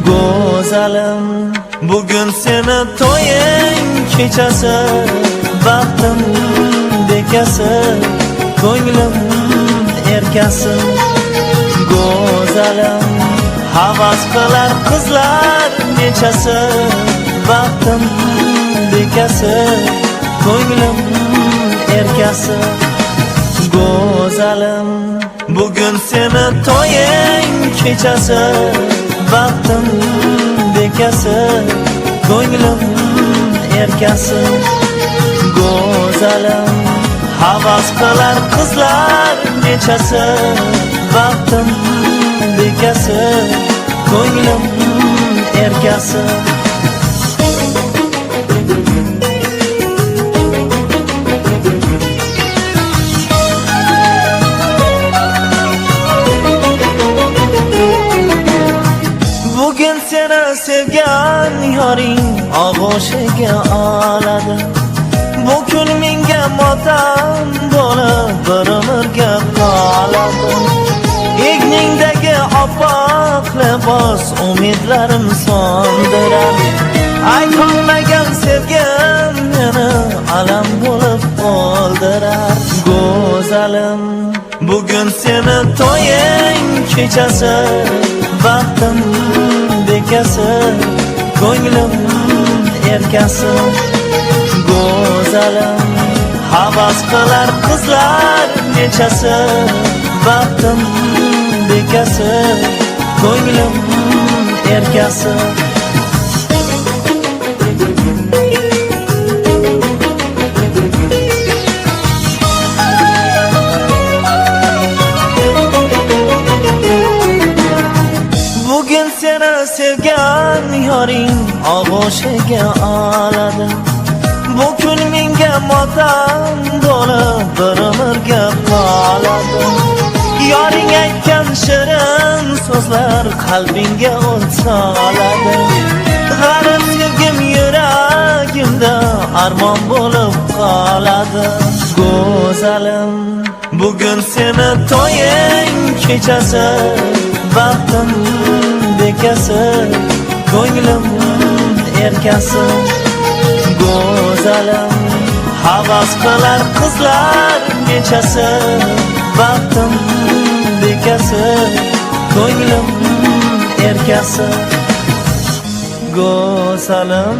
Go'zalim, bugun seni to'ying kechasi, baxtim bekasi, ko'nglim erkasi. Go'zalim, havas qilar qizlar nechasi, baxtim bekasi, ko'nglim erkasi. Go'zalim, bugun seni to'ying kechasi, baxtim bekasi, ko'nglim erkasi. Go'zalim, havas qilar qizlar nechasi, baxtim bekasi, ko'nglim erkasi. Bugun seni sevgan yoring og'ushiga oladi. Bu kun menga motam bo'lib bir umrga qoladi. Egningdagi oppoq libos umidlarim so'ndirar. Aytolmagan sevgim meni alam bo'lib o'ldirar. Go'zalim, bugun seni to'ying kechasi, baxtim bekasi, ko'nglim erkasi. Go'zalim, havas qilar qizlar nechasi, baxtim bekasi, ko'nglim erkasi. Bugun seni sevgan yoring og'ushiga oladi. Bu kun menga motam bo'lib bir umrga qoladi. Yoring aytgan shirin so'zlar qalbingga o't soladi. G'arib sevgim yuragimda armon bo'lib qoladi. Go'zalim, bugun seni to'ying kechasi, baxtim bekasi, ko'nglim erkasi. Go'zalim, havas qilar qizlar nechasi, baxtim bekasi, ko'nglim erkasi. Go'zalim.